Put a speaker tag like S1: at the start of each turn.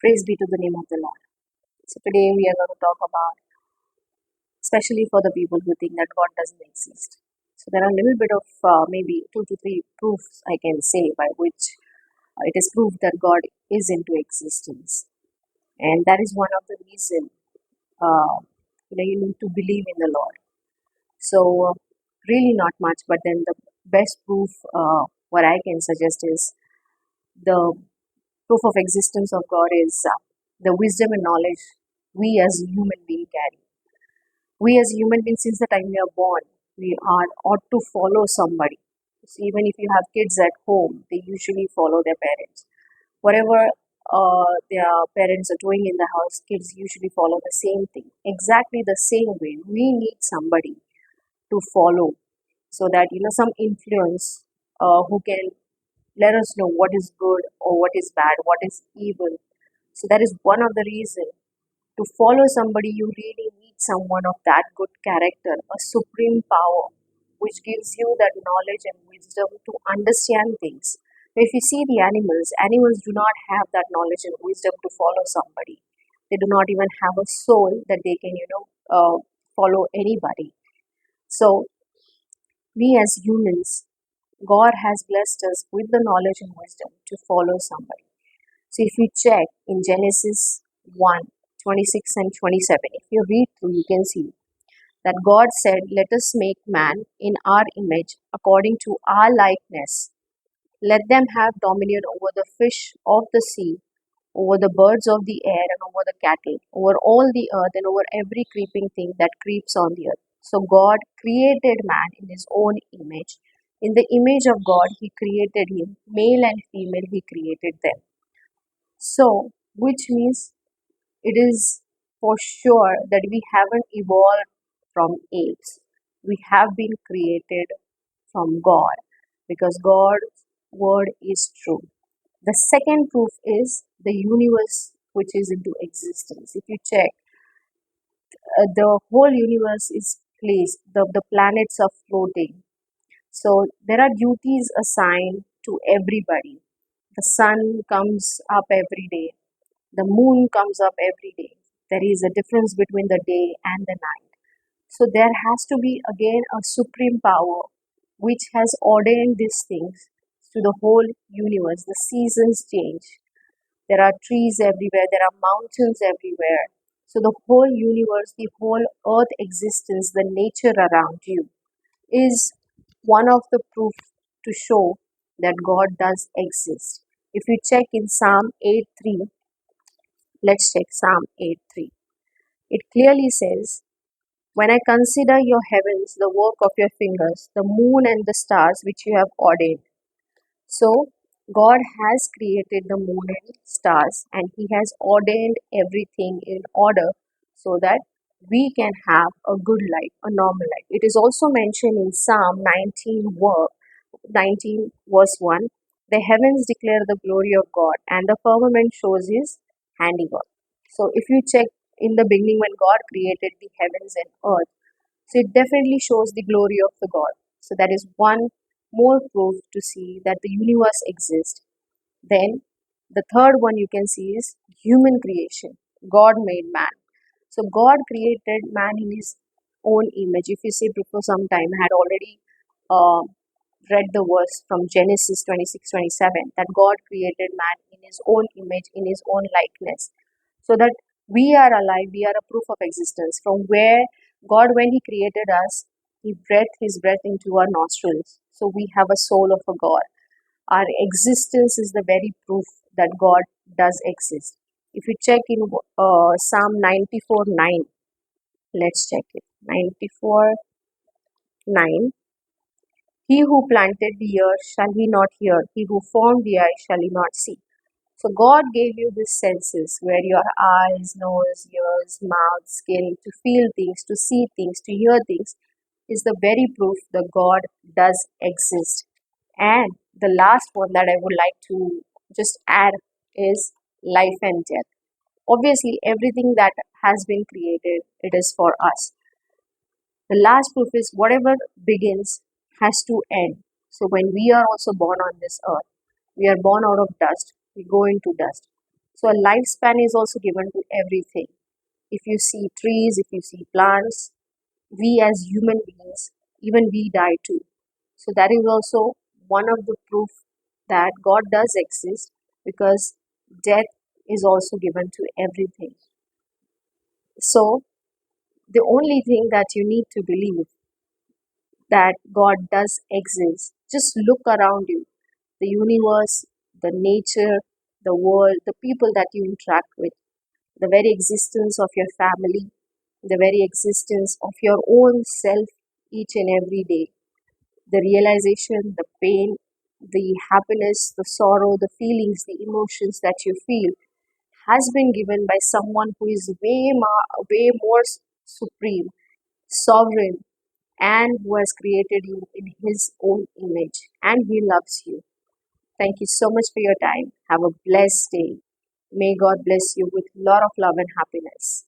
S1: Praise be to the name of the Lord. So today we are going to talk about, especially for the people who think that God doesn't exist. So there are a little bit of maybe 2 to 3 proofs I can say by which it is proved that God is into existence, and that is one of the reason you need to believe in the Lord. So really not much, but then the best proof what I can suggest is the proof of existence of God is the wisdom and knowledge we as human beings carry. We as human beings, since the time we are born, we are ought to follow somebody. So even if you have kids at home, they usually follow their parents. Whatever their parents are doing in the house, kids usually follow the same thing. Exactly the same way, we need somebody to follow, so that some influence who can let us know what is good or what is bad, what is evil. So that is one of the reasons. To follow somebody, you really need someone of that good character, a supreme power, which gives you that knowledge and wisdom to understand things. If you see the animals do not have that knowledge and wisdom to follow somebody. They do not even have a soul that they can, follow anybody. So we as humans, God has blessed us with the knowledge and wisdom to follow somebody. So if you check in Genesis 1:26 and 27, if you read through, you can see that God said, "Let us make man in our image, according to our likeness. Let them have dominion over the fish of the sea, over the birds of the air, and over the cattle, over all the earth, and over every creeping thing that creeps on the earth." So God created man in his own image. In the image of God, he created him. Male and female, he created them. So, which means it is for sure that we haven't evolved from apes. We have been created from God, because God's word is true. The second proof is the universe which is into existence. If you check, the whole universe is placed, the planets are floating. So there are duties assigned to everybody. The sun comes up every day, the moon comes up every day. There is a difference between the day and the night. So there has to be again a supreme power which has ordained these things to the whole universe. The seasons change. There are trees everywhere, there are mountains everywhere. So the whole universe, the whole earth existence, the nature around you is one of the proof to show that God does exist. If you check in Psalm 8:3, let's check Psalm 8:3. It clearly says, "When I consider your heavens, the work of your fingers, the moon and the stars which you have ordained." So, God has created the moon and stars, and He has ordained everything in order so that we can have a good life, a normal life. It is also mentioned in Psalm 19 verse 1, "The heavens declare the glory of God, and the firmament shows His handiwork." So if you check in the beginning when God created the heavens and earth, so it definitely shows the glory of the God. So that is one more proof to see that the universe exists. Then the third one you can see is human creation. God made man. So God created man in his own image. If you see before some time, I had already uh, read the verse from Genesis 26:27 that God created man in his own image, in his own likeness. So that we are alive, we are a proof of existence. From where God, when He created us, He breathed His breath into our nostrils. So we have a soul of a God. Our existence is the very proof that God does exist. If you check in Psalm 94:9, let's check it. 94:9. "He who planted the earth, shall he not hear? He who formed the eye, shall he not see?" So God gave you these senses where your eyes, nose, ears, mouth, skin, to feel things, to see things, to hear things, is the very proof that God does exist. And the last one that I would like to just add is life and death. Obviously, everything that has been created, it is for us. The last proof is whatever begins has to end. So when we are also born on this earth, we are born out of dust, we go into dust. So a lifespan is also given to everything. If you see trees, if you see plants, we as human beings, even we die too. So that is also one of the proof that God does exist, because death is also given to everything. So the only thing that you need to believe that God does exist, just look around you, the universe, the nature, the world, the people that you interact with, the very existence of your family, the very existence of your own self each and every day, the realization, the pain, the happiness, the sorrow, the feelings, the emotions that you feel has been given by someone who is way more supreme, sovereign, and who has created you in his own image, and he loves you. Thank you so much for your time. Have a blessed day. May God bless you with a lot of love and happiness.